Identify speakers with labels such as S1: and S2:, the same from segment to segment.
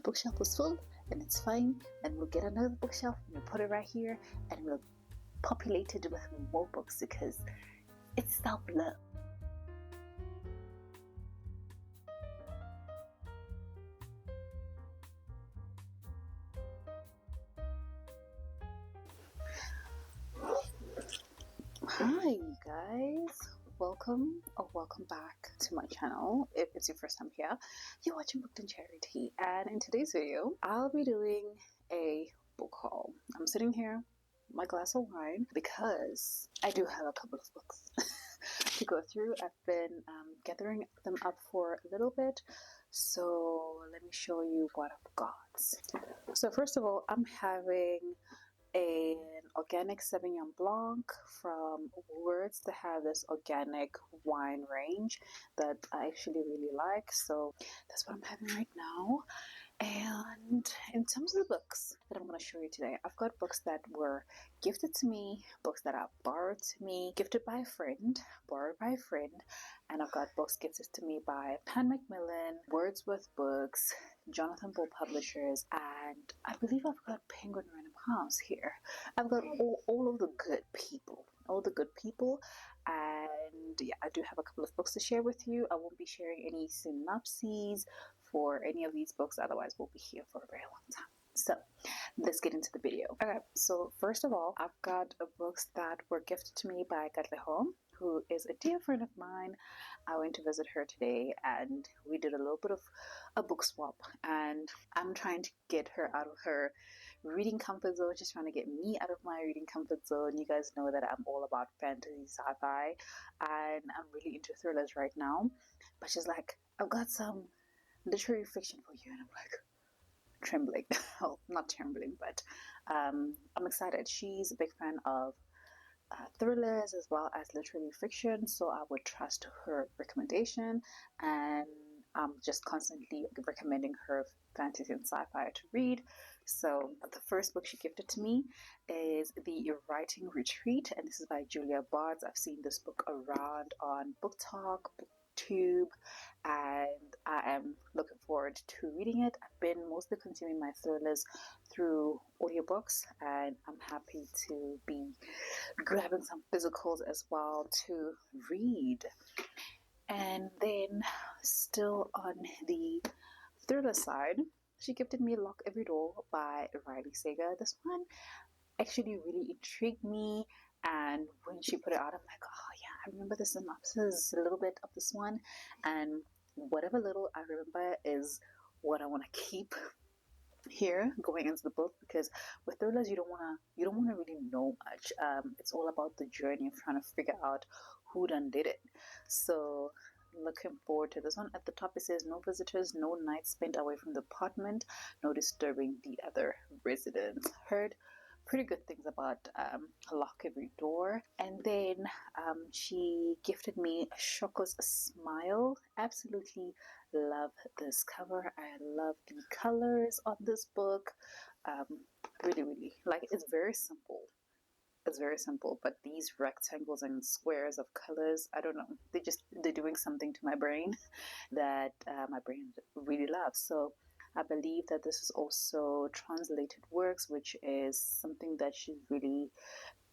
S1: bookshelf was full, and it's fine, and we'll get another bookshelf and we'll put it right here, and we'll populate it with more books because it's self-love. Hi you guys, welcome back to my channel. If it's your first time here, you're watching BookedonCharity, and in today's video I'll be doing a book haul. I'm sitting here with my glass of wine because I do have a couple of books to go through. I've been gathering them up for a little bit, so let me show you what I've got. So first of all, I'm having an organic Sauvignon Blanc from Words. They have this organic wine range that I actually really like, so that's what I'm having right now. And in terms of the books that I'm going to show you today, I've got books that were gifted to me, books that are borrowed to me, gifted by a friend, borrowed by a friend, and I've got books gifted to me by Pan Macmillan, Wordsworth Books, Jonathan Bull Publishers, and I believe I've got Penguin Random House here. I've got all of the good people. And yeah, I do have a couple of books to share with you. I won't be sharing any synopses for any of these books, otherwise we'll be here for a very long time. So let's get into the video. Okay, so first of all, I've got books that were gifted to me by Katlego, who is a dear friend of mine. I went to visit her today and we did a little bit of a book swap, and I'm trying to get her out of her reading comfort zone. She's trying to get me out of my reading comfort zone. You guys know that I'm all about fantasy, sci-fi, and I'm really into thrillers right now. But she's like, I've got some literary fiction for you, and I'm like trembling. Well, not trembling, but I'm excited. She's a big fan of thrillers as well as literary fiction, so I would trust her recommendation, and I'm just constantly recommending her fantasy and sci-fi to read. So the first book she gifted to me is The Writing Retreat, and this is by Julia Barnes. I've seen this book around on Book Talk, BookTube, and I am looking forward to reading it. I've been mostly consuming my thrillers through audiobooks, and I'm happy to be grabbing some physicals as well to read. And then still on the thriller side, she gifted me Lock Every Door by Riley Sager. This one actually really intrigued me, and when she put it out, I'm like, oh yeah, I remember the synopsis a little bit of this one, and whatever little I remember is what I want to keep here going into the book, because with thrillers you don't want to really know much. It's all about the journey of trying to figure out who done did it. So looking forward to this one. At the top it says, no visitors, no nights spent away from the apartment, no disturbing the other residents. Heard pretty good things about Lock Every Door. And then she gifted me Shoko's Smile. Absolutely love this cover. I love the colors on this book. Really like, it's very simple. It's very simple, but these rectangles and squares of colors, I don't know, they're doing something to my brain that my brain really loves. So I believe that this is also translated works, which is something that she's really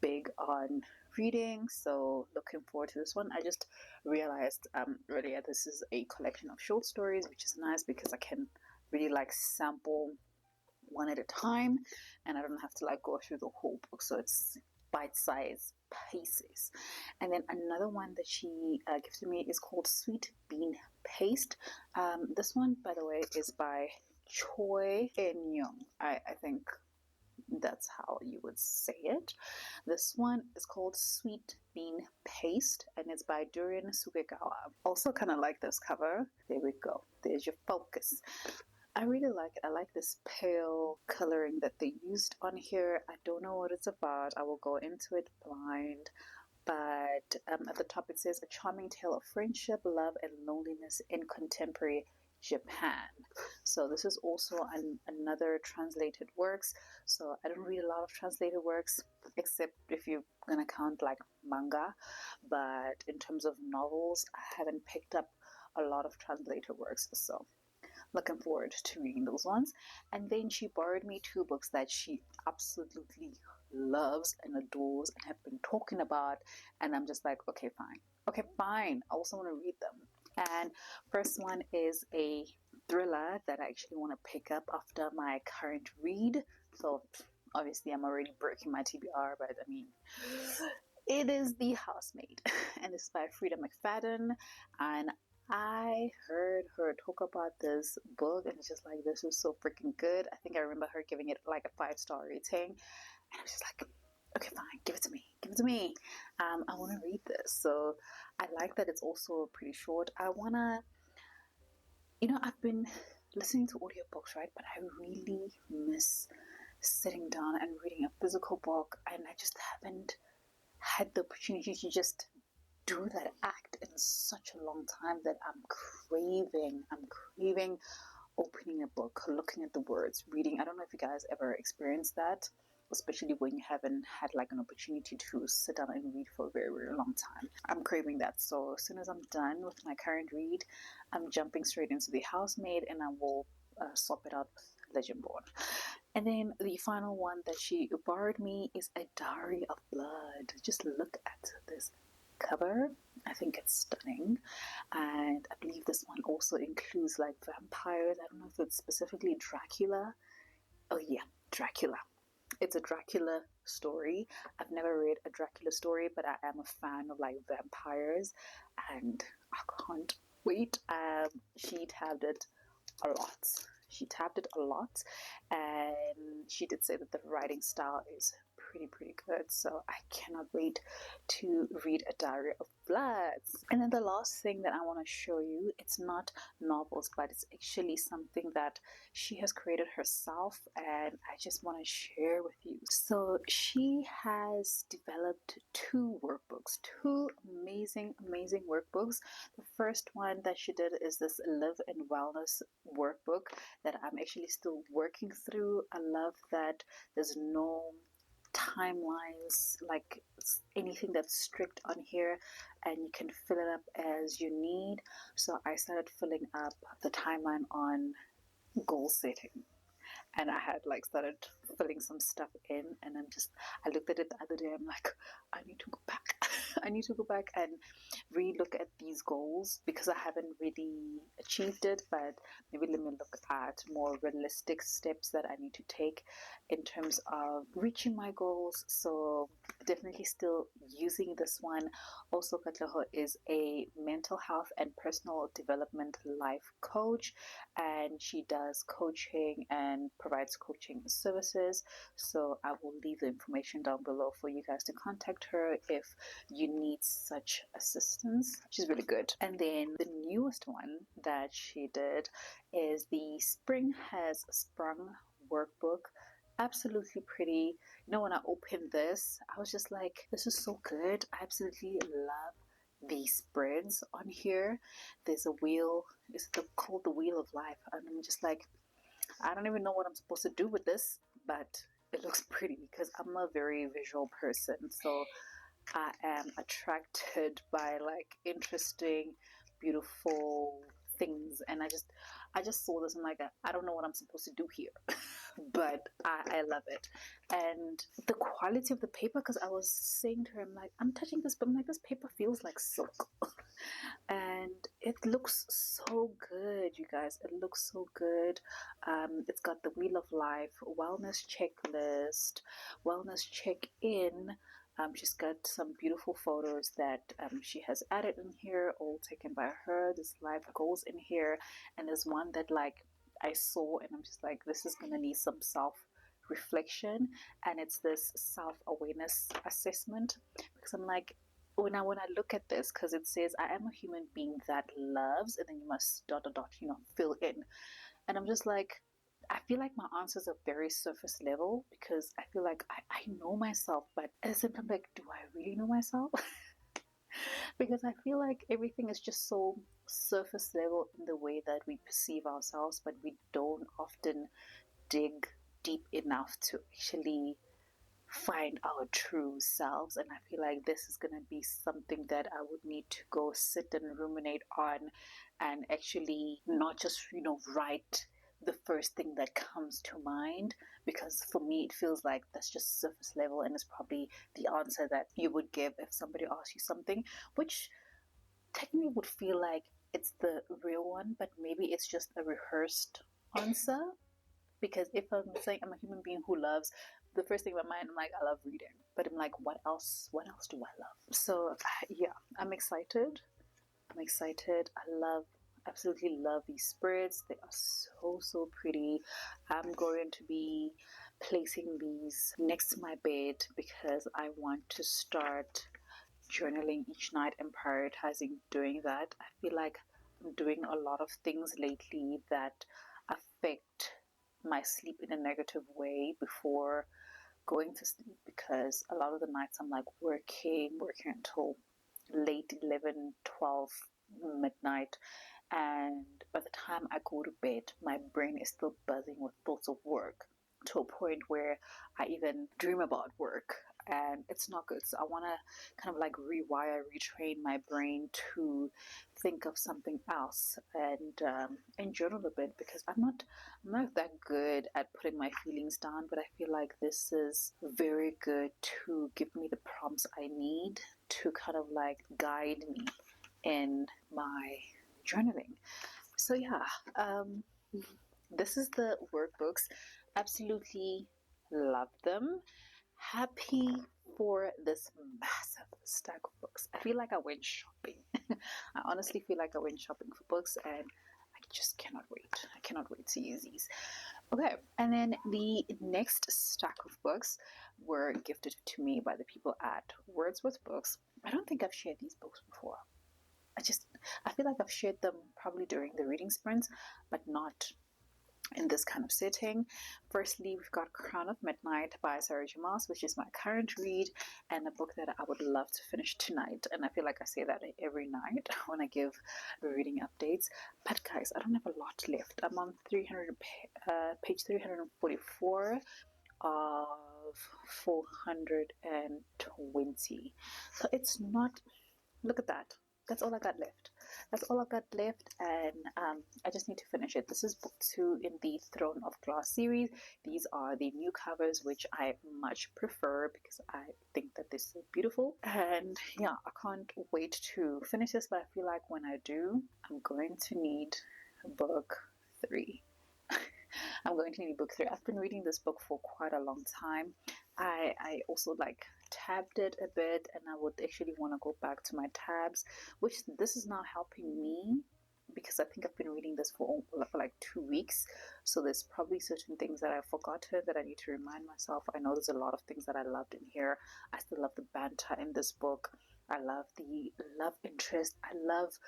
S1: big on reading. So looking forward to this one. I just realized earlier this is a collection of short stories, which is nice because I can really like sample one at a time, and I don't have to like go through the whole book. So it's bite-sized pieces. And then another one that she gifted me is called Sweet Bean Paste. This one, by the way, is by Choi In-young. I think that's how you would say it. This one is called Sweet Bean Paste, and it's by Durian Sugegawa. Also kind of like this cover. There we go. There's your focus. I really like it. I like this pale coloring that they used on here. I don't know what it's about. I will go into it blind. But at the top it says, a charming tale of friendship, love, and loneliness in contemporary Japan. So this is also another translated works. So I don't read a lot of translated works, except if you're gonna count like manga. But in terms of novels, I haven't picked up a lot of translated works. So looking forward to reading those ones. And then she borrowed me 2 books that she absolutely loves and adores and have been talking about, and I'm just like, okay, fine, I also want to read them. And first one is a thriller that I actually want to pick up after my current read. So obviously I'm already breaking my TBR, but I mean, it is The Housemaid, and it's by Frida McFadden. And I heard her talk about this book, and it's just like, this is so freaking good. I think I remember her giving it like a 5-star rating, and I was just like, okay, fine, give it to me. I want to read this. So I like that it's also pretty short. I want to, I've been listening to audiobooks, right? But I really miss sitting down and reading a physical book, and I just haven't had the opportunity to just do that act in such a long time that I'm craving opening a book, looking at the words, reading. I don't know if you guys ever experienced that, especially when you haven't had like an opportunity to sit down and read for a very, very long time. I'm craving that. So as soon as I'm done with my current read, I'm jumping straight into The Housemaid, and I will swap it out with Legendborn. And then the final one that she borrowed me is A Diary of Blood. Just look at this cover. I think it's stunning. And I believe this one also includes like vampires. I don't know if it's specifically Dracula. Oh yeah, Dracula. It's a Dracula story. I've never read a Dracula story, but I am a fan of like vampires, and I can't wait. She tabbed it a lot. And she did say that the writing style is pretty good. So I cannot wait to read A Diary of Blood. And then the last thing that I want to show you, it's not novels, but it's actually something that she has created herself, and I just want to share with you. So she has developed 2 workbooks, 2 amazing workbooks. The first one that she did is this Live and Wellness workbook that I'm actually still working through. I love that there's no timelines, like anything that's strict on here, and you can fill it up as you need. So I started filling up the timeline on goal setting, and I had like started filling some stuff in, and I looked at it the other day. I'm like, I need to go back. I need to go back and re-look at these goals, because I haven't really achieved it, but maybe let me look at more realistic steps that I need to take in terms of reaching my goals. So definitely still using this one. Also, Katleho is a mental health and personal development life coach, and she does coaching and provides coaching services. So I will leave the information down below for you guys to contact her if you need such assistance. She's really good. And then the newest one that she did is the Spring Has Sprung workbook. Absolutely pretty. When I opened this, I was just like, this is so good. I absolutely love the spreads on here. There's a wheel. It's called the Wheel of Life, and I'm just like, I don't even know what I'm supposed to do with this, but it looks pretty because I'm a very visual person. So I am attracted by like interesting, beautiful things, and I just saw this and like, I don't know what I'm supposed to do here, but I love it. And the quality of the paper, because I was saying to her, I'm touching this, but I'm like, this paper feels like silk. And it looks so good, you guys. It looks so good. It's got the Wheel of Life, wellness checklist, wellness check-in. She's got some beautiful photos that she has added in here, all taken by her. There's life goals in here, and there's one that like I saw, and I'm just like, this is gonna need some self-reflection, and it's this self-awareness assessment, because I'm like, when I look at this, because it says I am a human being that loves, and then you must ... fill in, and I'm just like, I feel like my answers are very surface level, because I feel like I know myself, but at the same time, like, do I really know myself? Because I feel like everything is just so surface level in the way that we perceive ourselves, but we don't often dig deep enough to actually find our true selves. And I feel like this is going to be something that I would need to go sit and ruminate on, and actually not just, write the first thing that comes to mind, because for me it feels like that's just surface level, and it's probably the answer that you would give if somebody asks you something, which technically would feel like it's the real one, but maybe it's just a rehearsed answer. Because if I'm saying I'm a human being who loves, the first thing in my mind, I'm like, I love reading. But I'm like, what else? What else do I love? So yeah, I'm excited. Absolutely love these spreads. They are so pretty. I'm going to be placing these next to my bed because I want to start journaling each night and prioritizing doing that. I feel like I'm doing a lot of things lately that affect my sleep in a negative way before going to sleep, because a lot of the nights I'm like working until late 11, 12, midnight, and by the time I go to bed my brain is still buzzing with thoughts of work, to a point where I even dream about work, and it's not good. So I want to kind of like retrain my brain to think of something else, and journal a bit, because I'm not that good at putting my feelings down, but I feel like this is very good to give me the prompts I need to kind of like guide me in my journaling. So yeah, this is the workbooks. Absolutely love them. Happy for this massive stack of books. I feel like I went shopping. I honestly feel like I went shopping for books, and I just cannot wait. I cannot wait to use these. Okay, and then the next stack of books were gifted to me by the people at Wordsworth Books. I don't think I've shared these books before. I feel like I've shared them probably during the reading sprints, but not in this kind of setting. Firstly, we've got Crown of Midnight by Sarah J. Maas, which is my current read, and a book that I would love to finish tonight. And I feel like I say that every night when I give the reading updates. But guys, I don't have a lot left. I'm on page 344 of 420. So it's not, look at that. That's all I got left. And I just need to finish it. This is book 2 in the Throne of Glass series. These are the new covers, which I much prefer because I think that this is beautiful. And yeah, I can't wait to finish this, but I feel like when I do, I'm going to need book 3. I'm going to need book 3. I've been reading this book for quite a long time. I also like tabbed it a bit, and I would actually want to go back to my tabs, which this is now helping me because I think I've been reading this for like 2 weeks. So there's probably certain things that I've forgotten that I need to remind myself. I know there's a lot of things that I loved in here. I still love the banter in this book. I love the love interest. I love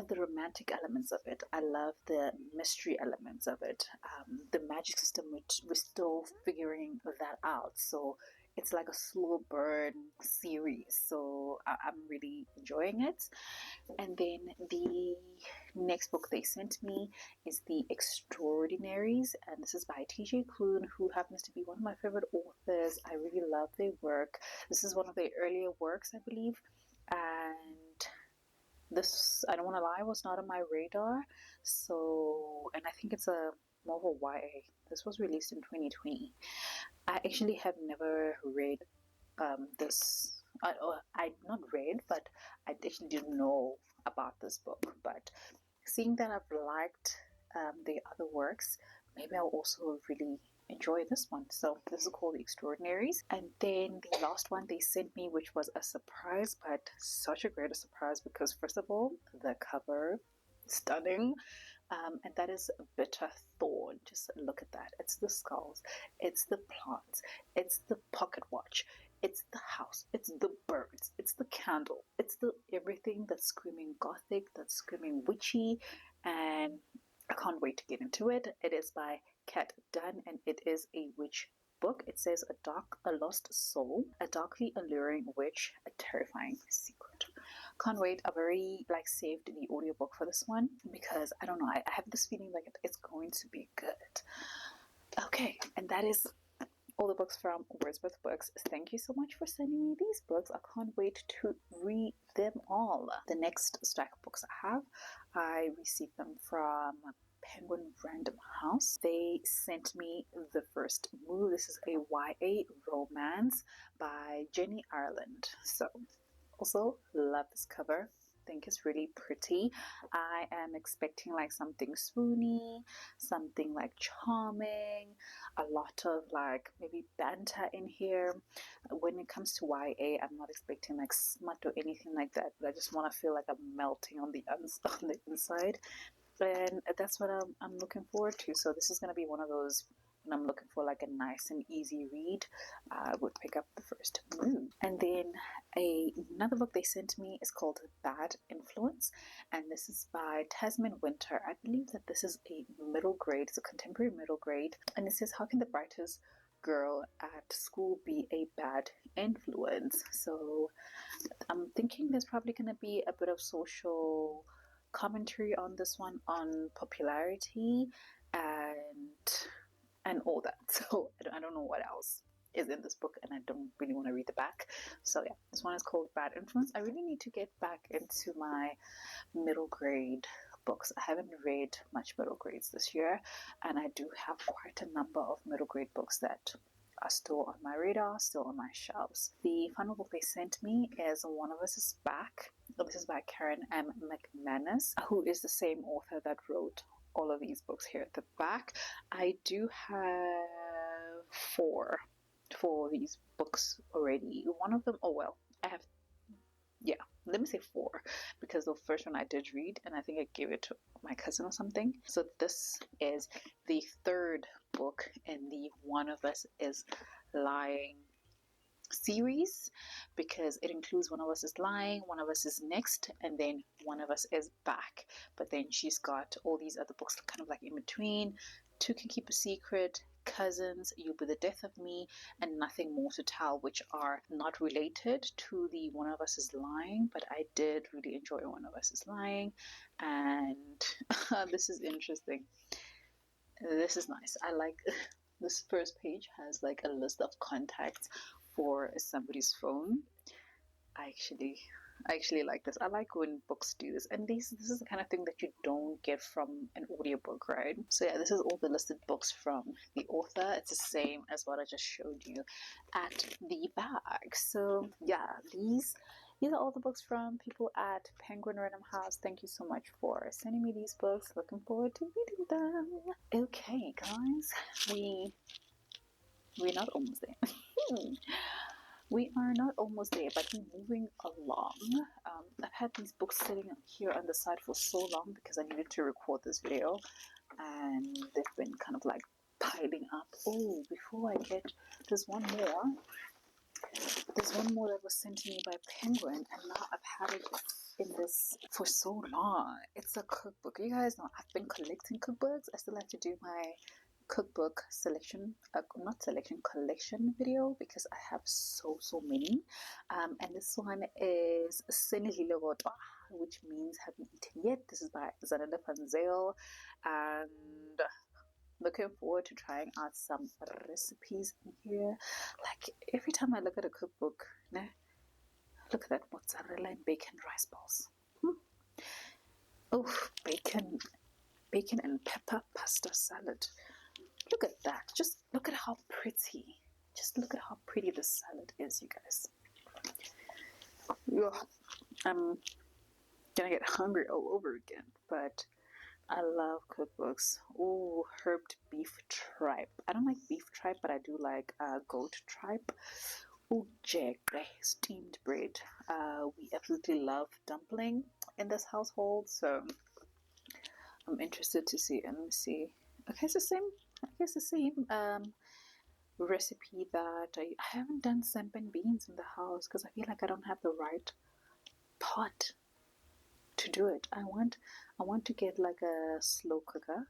S1: the romantic elements of it. I love the mystery elements of it. The magic system, which we're still figuring that out. So it's like a slow burn series. So I'm really enjoying it. And then the next book they sent me is The Extraordinaries. And this is by T.J. Klune, who happens to be one of my favorite authors. I really love their work. This is one of their earlier works, I believe. And this, I don't want to lie, was not on my radar. So, and I think it's a more of a YA. This was released in 2020. I actually have never read this. I not read, but I actually didn't know about this book. But seeing that I've liked the other works, maybe I'll also really enjoy this one. So this is called The Extraordinaries. And then the last one they sent me, which was a surprise, but such a great surprise because first of all, the cover, stunning. And that is Bitter Thorn. Just look at that. It's the skulls, it's the plants, it's the pocket watch, it's the house, it's the birds, it's the candle, it's the everything that's screaming gothic, that's screaming witchy, and I can't wait to get into it. It is by Kat Dunn, and it is a witch book. It says a lost soul, a darkly alluring witch, a terrifying secret. Can't wait. I've already saved the audiobook for this one because I don't know, I have this feeling like it's going to be good. Okay, and that is all the books from Wordsworth Books. Thank you so much for sending me these books. I can't wait to read them all. The next stack of books I received them from Penguin Random House. They sent me The First Move. This is a YA romance by Jenny Ireland. So also love this cover. Think it's really pretty. I am expecting like something swoony, something like charming, a lot of like maybe banter in here. When it comes to YA, I'm not expecting like smut or anything like that, but I just want to feel like I'm melting on the inside, and that's what I'm looking forward to. So this is going to be one of those when I'm looking for like a nice and easy read. I would pick up The First Move. And then another book they sent me is called Bad Influence, and this is by Tasman Winter. I believe that this is a middle grade, it's a contemporary middle grade, and it says, how can the brightest girl at school be a bad influence? So I'm thinking there's probably going to be a bit of social commentary on this one, on popularity and all that. So I don't know what else is in this book, and I don't really want to read the back. So yeah, this one is called Bad Influence. I really need to get back into my middle grade books. I haven't read much middle grades this year, and I do have quite a number of middle grade books that are still on my radar, still on my shelves. The final book they sent me is One of Us is Back. This is by Karen M. McManus, who is the same author that wrote all of these books here at the back. I do have four these books already. One of them, let me say four, because the first one I did read, and I think I gave it to my cousin or something. So this is the third book in the One of Us is Lying series, because it includes One of Us is Lying, One of Us is Next, and then One of Us is Back. But then she's got all these other books kind of like in between: Two Can Keep a Secret, Cousins, You'll Be the Death of Me, and Nothing More to Tell, which are not related to the One of Us is Lying, but I did really enjoy One of Us is Lying. And this is interesting. This is nice. I like this first page has like a list of contacts for somebody's phone. I actually like this. I like when books do this, and this is the kind of thing that you don't get from an audiobook, right? So yeah, this is all the listed books from the author. It's the same as what I just showed you at the back. So yeah, these are all the books from people at Penguin Random House. Thank you so much for sending me these books. Looking forward to reading them. Okay, guys, we're not almost there. We are not almost there, but we're moving along. I've had these books sitting here on the side for so long because I needed to record this video, and they've been kind of like piling up. Oh, before I get, there's one more that was sent to me by Penguin, and now I've had it in this for so long. It's a cookbook. You guys know I've been collecting cookbooks. I still have to do my cookbook collection video, because I have so many, and this one is Senilile Godwa, which means haven't eaten yet. This is by Zanele Panzel, and looking forward to trying out some recipes in here. Like every time I look at a cookbook, look at that mozzarella and bacon rice balls. Oh, bacon and pepper pasta salad. Look at that. Just look at how pretty. Just look at how pretty the salad is, you guys. Ugh, I'm gonna get hungry all over again, but I love cookbooks. Oh, herbed beef tripe. I don't like beef tripe, but I do like goat tripe. Oh, jagre, steamed bread. We absolutely love dumpling in this household, so I'm interested to see. And let me see. Okay, it's the same. I guess the same recipe that I haven't done sempen beans in the house because I feel like I don't have the right pot to do it. I want to get like a slow cooker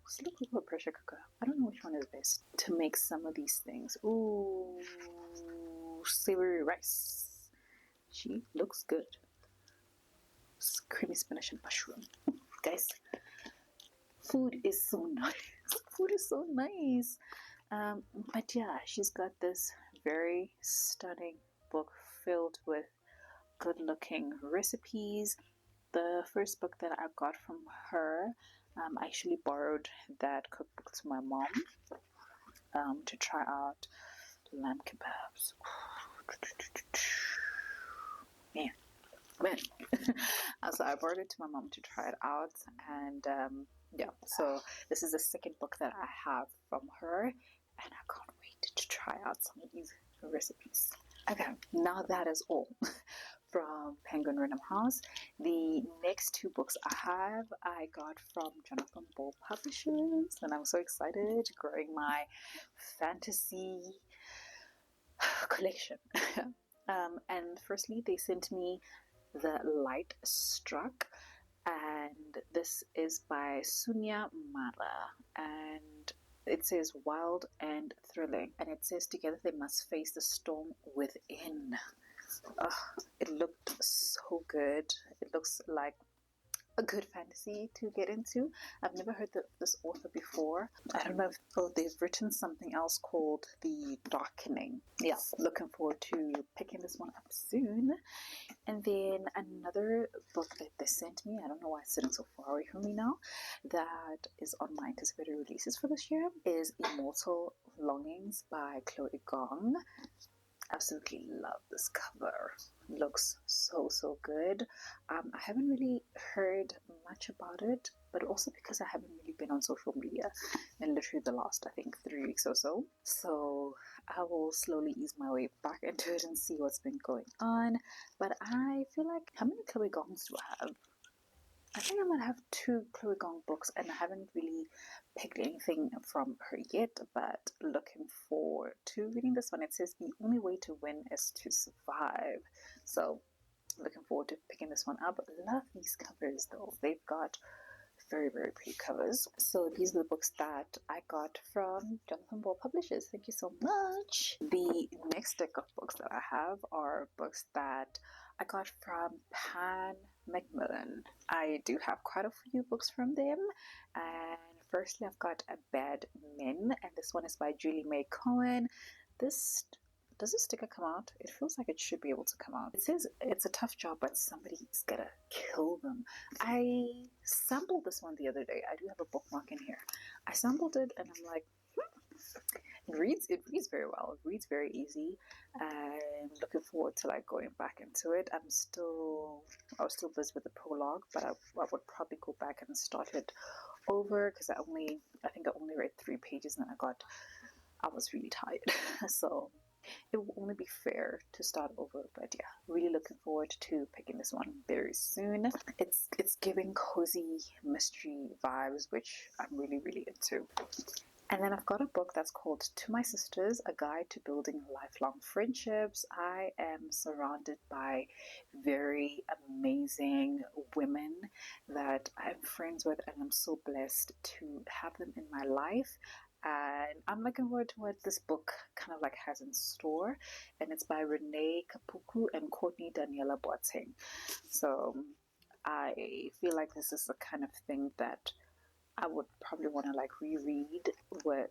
S1: or pressure cooker. I don't know which one is best to make some of these things. Ooh, savory rice. She looks good. Creamy spinach and mushroom. Guys, food is so nice. Food is so nice. But yeah, she's got this very stunning book filled with good looking recipes. The first book that I got from her, I actually borrowed that cookbook to my mom to try out lamb kebabs. Man. So I borrowed it to my mom to try it out, and yeah, so this is the second book that I have from her, and I can't wait to try out some of these recipes. Okay, now that is all from Penguin Random House. The next two books I got from Jonathan Ball Publishers, and I'm so excited, growing my fantasy collection. And firstly, they sent me The Light Struck, and this is by Sunya Mala, and it says wild and thrilling, and it says together they must face the storm within. It looked so good. It looks like a good fantasy to get into. I've never heard this author before. I don't know if they've written something else called The Darkening. Yeah, looking forward to picking this one up soon. And then another book that they sent me, I don't know why it's sitting so far away from me now, that is on my anticipated releases for this year, is Immortal Longings by Chloe Gong. Absolutely love this cover. Looks so good. I haven't really heard much about it, but also because I haven't really been on social media in literally the last, I think, 3 weeks or so. So I will slowly ease my way back into it and see what's been going on. But I feel like, how many Chloe Gongs do I have? I think I might have 2 Chloe Gong books, and I haven't really picked anything from her yet, but looking forward to reading this one. It says the only way to win is to survive. So looking forward to picking this one up. Love these covers though. They've got very pretty covers. So these are the books that I got from Jonathan Ball Publishers. Thank you so much. The next deck of books that I have are books that I got from Pan Macmillan. I do have quite a few books from them, and firstly I've got A Bad Men, and this one is by Julie May Cohen. Does this sticker come out? It feels like it should be able to come out. It says it's a tough job, but somebody's gotta kill them. I sampled this one the other day. I do have a bookmark in here. I sampled it and I'm like, it reads very well. It reads very easy. I'm looking forward to like going back into it. I was still busy with the prologue, but I would probably go back and start it over because I think I only read 3 pages and then I was really tired. So it will only be fair to start over, but yeah, really looking forward to picking this one very soon. It's giving cozy mystery vibes, which I'm really into. And then I've got a book that's called To My Sisters, A Guide to Building Lifelong Friendships. I am surrounded by very amazing women that I'm friends with, and I'm so blessed to have them in my life. And I'm looking forward to what this book kind of like has in store. And it's by Renee Kapuku and Courtney Daniela Boateng. So I feel like this is the kind of thing that I would probably want to like reread with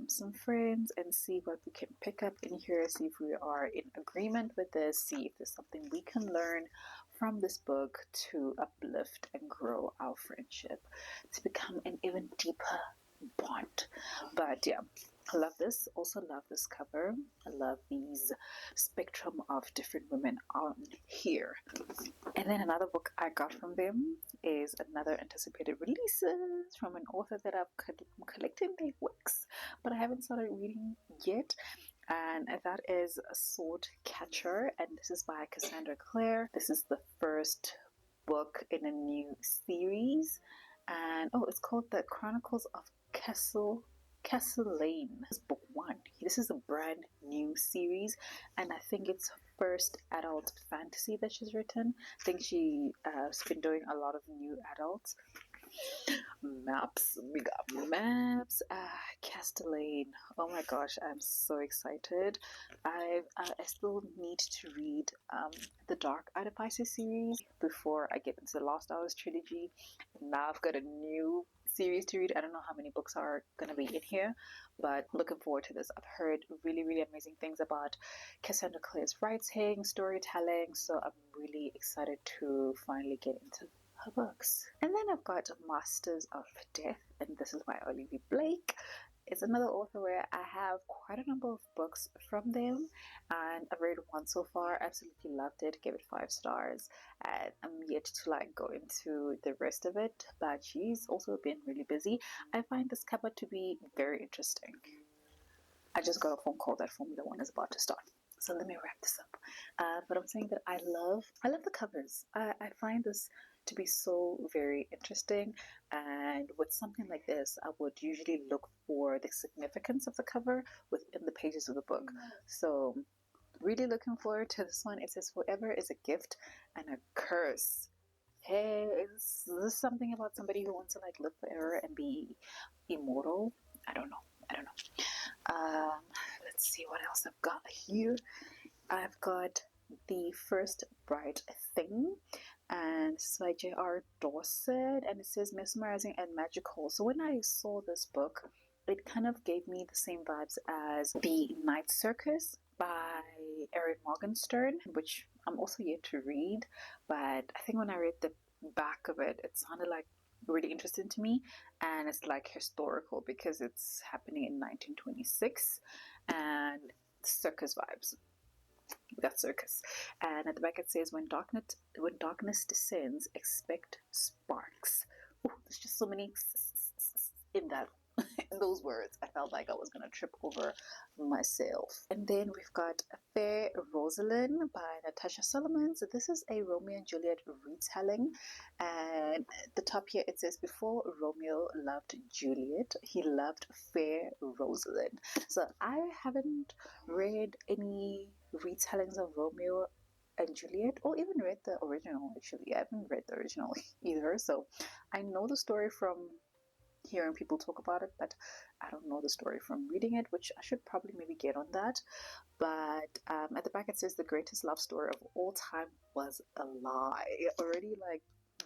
S1: some friends and see what we can pick up in here, see if we are in agreement with this, see if there's something we can learn from this book to uplift and grow our friendship, to become an even deeper bond. But yeah, I love this. Also love this cover. I love these spectrum of different women on here. And then another book I got from them is another anticipated releases from an author that I've collected their works, but I haven't started reading yet. And that is Sword Catcher, and this is by Cassandra Clare. This is the first book in a new series, and it's called The Chronicles of Castle Lane. This is book 1. This is a brand new series, and I think it's first adult fantasy that she's written. I think she's been doing a lot of new adults. Maps, we got maps. Castellane. Oh my gosh, I'm so excited. I still need to read the Dark Artificer series before I get into the Lost Hours trilogy. Now I've got a new series to read. I don't know how many books are going to be in here, but looking forward to this. I've heard really, really amazing things about Cassandra Clare's writing, storytelling, so I'm really excited to finally get into her books. And then I've got Masters of Death, and this is by Olivia Blake. It's another author where I have quite a number of books from them, and I've read one so far. Absolutely loved it, gave it 5 stars, and I'm yet to like go into the rest of it, but she's also been really busy. I find this cover to be very interesting. I just got a phone call that Formula One is about to start, so let me wrap this up. But I'm saying that I love the covers. I find this to be so very interesting, and with something like this I would usually look for the significance of the cover within the pages of the book. So really looking forward to this one. It says forever is a gift and a curse. Hey, is this something about somebody who wants to like live forever and be immortal? I don't know. Let's see what else I've got here. I've got The First Bright Thing, and this is by J.R. Dawson, and it says mesmerizing and magical. So when I saw this book, it kind of gave me the same vibes as The Night Circus by Erin Morgenstern, which I'm also yet to read, but I think when I read the back of it, it sounded like really interesting to me, and it's like historical because it's happening in 1926 and circus vibes. That circus. And at the back it says when darkness descends, expect sparks. Ooh, there's just so many in that in those words. I felt like I was gonna trip over myself. And then we've got Fair Rosalind by Natasha Solomon. So this is a Romeo and Juliet retelling, and at the top here it says before Romeo loved Juliet, he loved Fair Rosalind. So I haven't read any retellings of Romeo and Juliet, or even read the original. Actually, I haven't read the original either, so I know the story from hearing people talk about it, but I don't know the story from reading it, which I should probably maybe get on that. But at the back it says the greatest love story of all time was a lie. Already, like,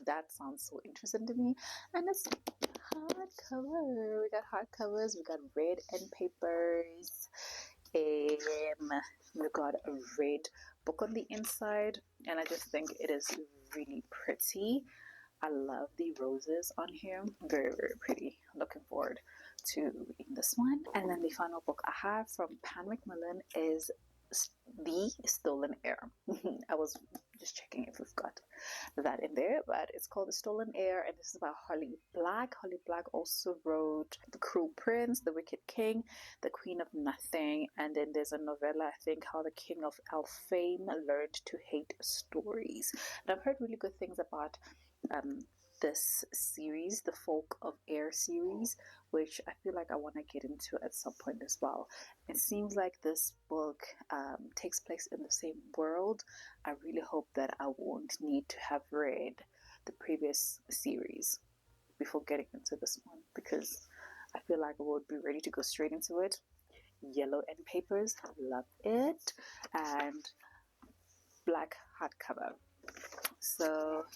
S1: that sounds so interesting to me. And it's hardcover. We got hardcovers, we got red end papers, we've got a red book on the inside, and I just think it is really pretty. I love the roses on here. Very, very pretty. Looking forward to reading this one. And then the final book I have from Pan Macmillan is The Stolen Heir. I was just checking if we've got that in there, but it's called The Stolen Heir, and this is about Holly Black. Holly Black also wrote The Cruel Prince, The Wicked King, The Queen of Nothing, and then there's a novella, I think, How the King of Elfame Learned to Hate Stories. And I've heard really good things about this series, the Folk of Air series, which I feel like I want to get into at some point as well. It seems like this book takes place in the same world. I really hope that I won't need to have read the previous series before getting into this one, because I feel like I would be ready to go straight into it. Yellow end papers, love it, and black hardcover. So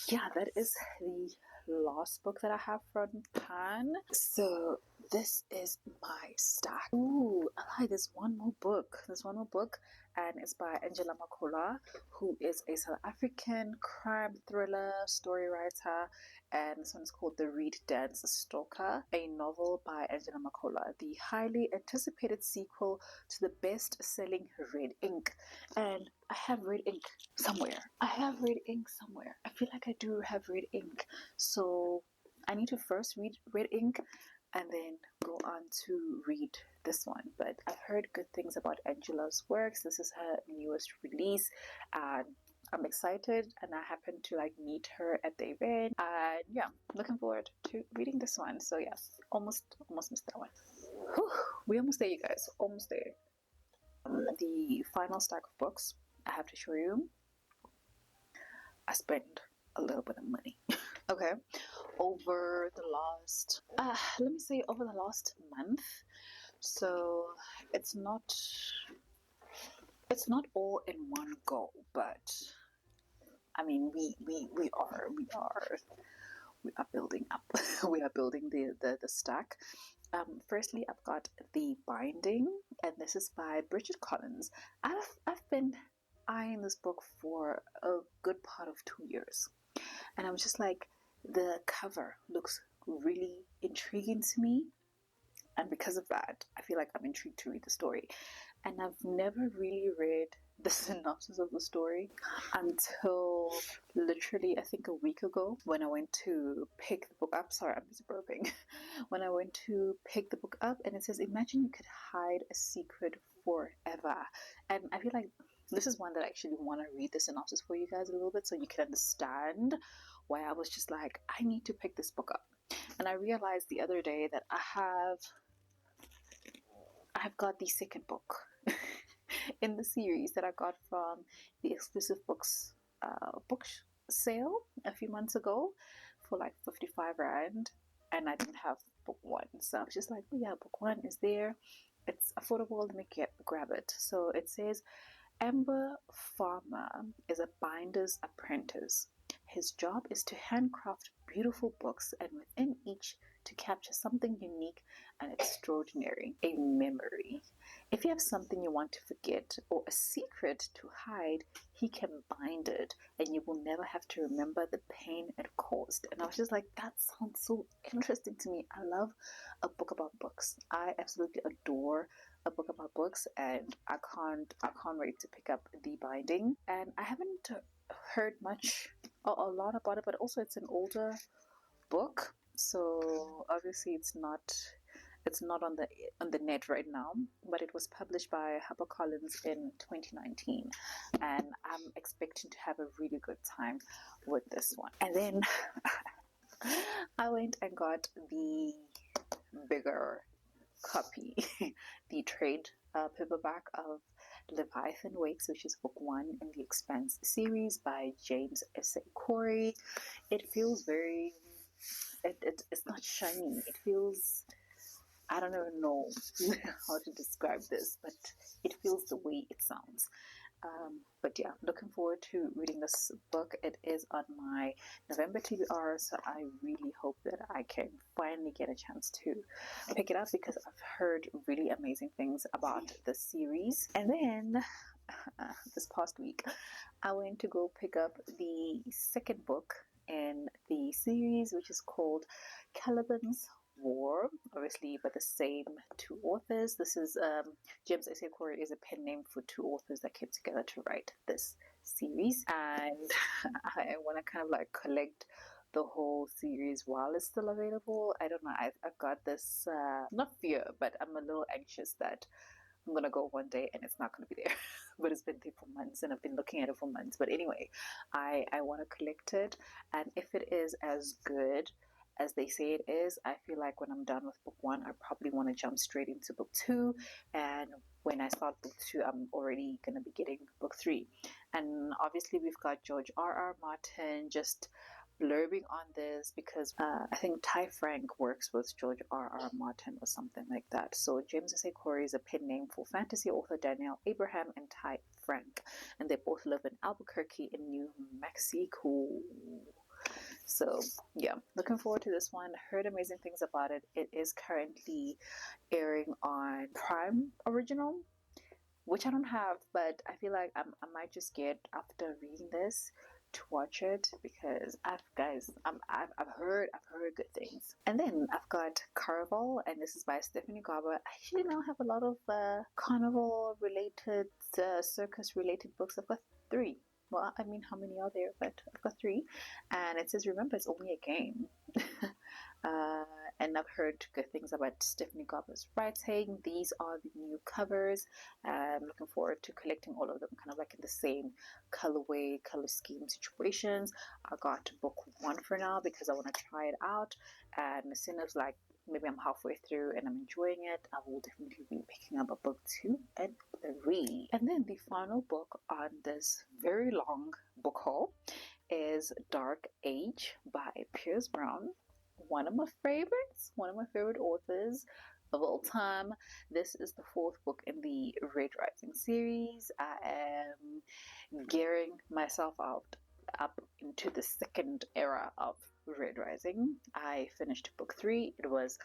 S1: yeah, that is the last book that I have from Pan. So this is my stack. Ooh, I like this one more book. And it's by Angela Makola, who is a South African crime thriller story writer, and this one is called The Reed Dance Stalker, a novel by Angela Makola, the highly anticipated sequel to the best-selling Red Ink. And I have Red Ink somewhere. I feel like I do have Red Ink, so I need to first read Red Ink and then go on to read this one. But I've heard good things about Angela's works. This is her newest release, and I'm excited, and I happened to like meet her at the event, and yeah, looking forward to reading this one. So yes, almost missed that one. Whew, we almost there, you guys, almost there. The final stack of books I have to show you. I spent a little bit of money. Okay, over the last month. So it's not all in one go, but I mean we are we are building up. We are building the stack. Firstly, I've got The Binding, and this is by Bridget Collins. I've been eyeing this book for a good part of 2 years, and I'm just like, the cover looks really intriguing to me, and because of that, I feel like I'm intrigued to read the story. And I've never really read the synopsis of the story until literally, I think, a week ago when I went to pick the book up. Sorry, I'm just burping. When I went to pick the book up, and it says, imagine you could hide a secret forever. And I feel like this is one that I actually want to read the synopsis for you guys a little bit so you can understand why I was just like, I need to pick this book up. And I realized the other day that I've got the second book in the series that I got from the exclusive books book sale a few months ago for like 55 rand, and I didn't have book one, so I was just like, oh yeah, book one is there, it's affordable, let me grab it. So it says, Amber Farmer is a binder's apprentice. His job is to handcraft beautiful books, and within each to capture something unique and extraordinary, a memory. If you have something you want to forget or a secret to hide, he can bind it, and you will never have to remember the pain it caused. And I was just like, that sounds so interesting to me. I love a book about books. I absolutely adore a book about books, and I can't wait to pick up The Binding. And I haven't heard a lot about it, but also it's an older book, so obviously it's not on the net right now, but it was published by HarperCollins in 2019, and I'm expecting to have a really good time with this one. And then I went and got the bigger copy, the trade paperback of Leviathan WS, which is book one in the Expanse series by James S.A. Corey. It feels very, it's not shiny. It feels, I don't even know how to describe this, but it feels the way it sounds. But yeah, looking forward to reading this book. It is on my November TBR, so I really hope that I can finally get a chance to pick it up, because I've heard really amazing things about the series. And then this past week, I went to go pick up the second book in the series, which is called Calibans War, obviously by the same two authors. This is James S.A. Corey is a pen name for two authors that came together to write this series, and I want to kind of like collect the whole series while it's still available. I don't know, I've got this not fear, but I'm a little anxious that I'm gonna go one day and it's not gonna be there. But it's been there for months, and I've been looking at it for months. But anyway, I want to collect it, and if it is as good as they say it is, I feel like when I'm done with book one, I probably want to jump straight into book two, and when I start book two, I'm already going to be getting book three. And obviously we've got George R.R. Martin just blurbing on this, because I think Ty Frank works with George R.R. Martin or something like that. So James S.A. Corey is a pen name for fantasy author Daniel Abraham and Ty Frank, and they both live in Albuquerque in New Mexico. So yeah, looking forward to this one. Heard amazing things about it. It is currently airing on Prime Original, which I don't have, but I feel like I might just get, after reading this, to watch it, because I've heard good things. And then I've got Carnival, and this is by Stephanie Garber. I actually now have a lot of Carnival related, circus related books. I've got 3. Well, I mean, how many are there? But I've got 3. And it says, remember, it's only a game. And I've heard good things about Stephanie Garber's writing. These are the new covers. I'm looking forward to collecting all of them kind of like in the same colorway, color scheme situations. I got book 1 for now because I want to try it out. And as soon as like maybe I'm halfway through and I'm enjoying it, I will definitely be picking up a book 2 and 3. And then the final book on this very long book haul is Dark Age by Piers Brown. One of my favorite authors of all time. This is the 4th book in the Red Rising series. I am gearing myself up into the second era of Red Rising. I finished book 3. It was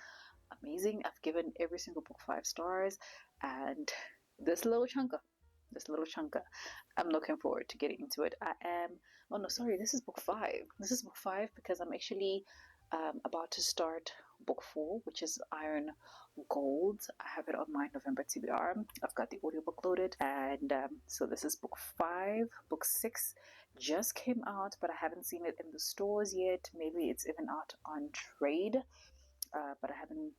S1: amazing. I've given every single book 5 stars, and this little chunker, I'm looking forward to getting into it. Oh no, sorry, this is book 5. This is book 5 because I'm actually about to start book 4, which is Iron Gold. I have it on my November TBR. I've got the audiobook loaded, and so this is book 5. Book 6 just came out, but I haven't seen it in the stores yet. Maybe it's even out on trade, but I haven't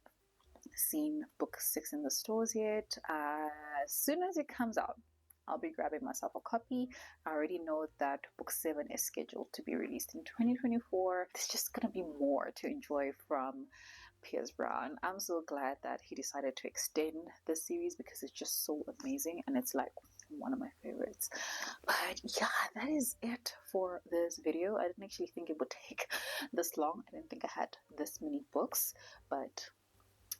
S1: seen book 6 in the stores yet. As soon as it comes out, I'll be grabbing myself a copy. I already know that book 7 is scheduled to be released in 2024. There's just gonna be more to enjoy from Piers Brown. I'm so glad that he decided to extend this series because it's just so amazing, and it's like one of my favorites. But yeah, that is it for this video. I didn't actually think it would take this long. I didn't think I had this many books, but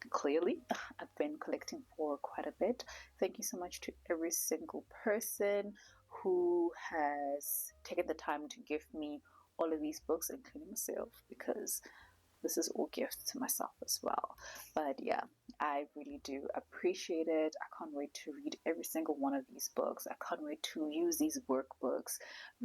S1: clearly I've been collecting for quite a bit. Thank you so much to every single person who has taken the time to give me all of these books, including myself, because this is all gifts to myself as well. But yeah, I really do appreciate it. I can't wait to read every single one of these books. I can't wait to use these workbooks,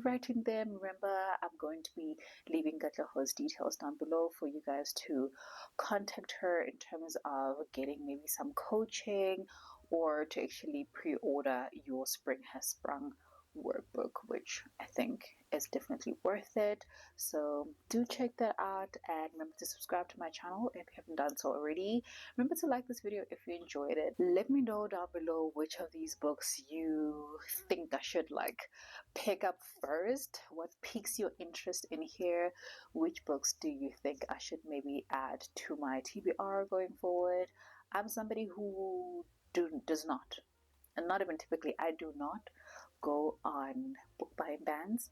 S1: writing them. Remember, I'm going to be leaving Katlaho's details down below for you guys to contact her in terms of getting maybe some coaching or to actually pre-order your Spring Has Sprung workbook, which I think is definitely worth it. So do check that out, and remember to subscribe to my channel if you haven't done so already. Remember to like this video if you enjoyed it. Let me know down below which of these books you think I should like pick up first. What piques your interest in here? Which books do you think I should maybe add to my TBR going forward? I'm somebody who does not, and not even typically, I do not go on book buying bans.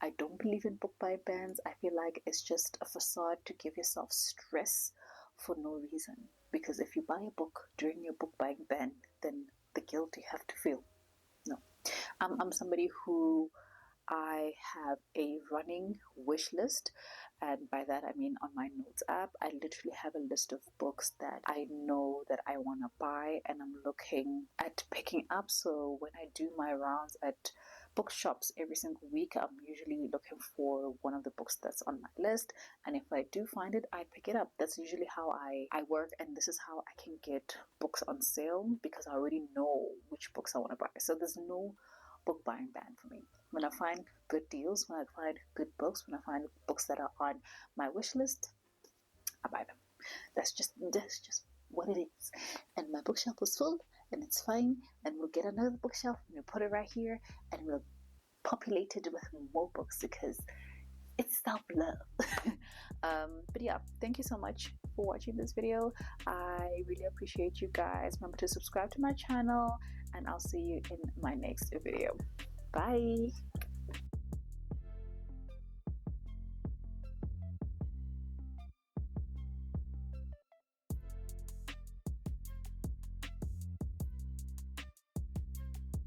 S1: I don't believe in book buying bans. I feel like it's just a facade to give yourself stress for no reason. Because if you buy a book during your book buying ban, then the guilt you have to feel. No. I'm somebody who I have a running wish list, and by that I mean on my notes app I literally have a list of books that I know that I want to buy and I'm looking at picking up. So when I do my rounds at bookshops every single week, I'm usually looking for one of the books that's on my list, and if I do find it, I pick it up. That's usually how I work, and this is how I can get books on sale because I already know which books I want to buy. So there's no book buying ban for me. When I find good deals, when I find good books, when I find books that are on my wish list, I buy them. That's just what it is. And my bookshelf was full, and it's fine. And we'll get another bookshelf, and we'll put it right here, and we'll populate it with more books because it's self-love. But yeah, thank you so much for watching this video. I really appreciate you guys. Remember to subscribe to my channel, and I'll see you in my next video. Bye.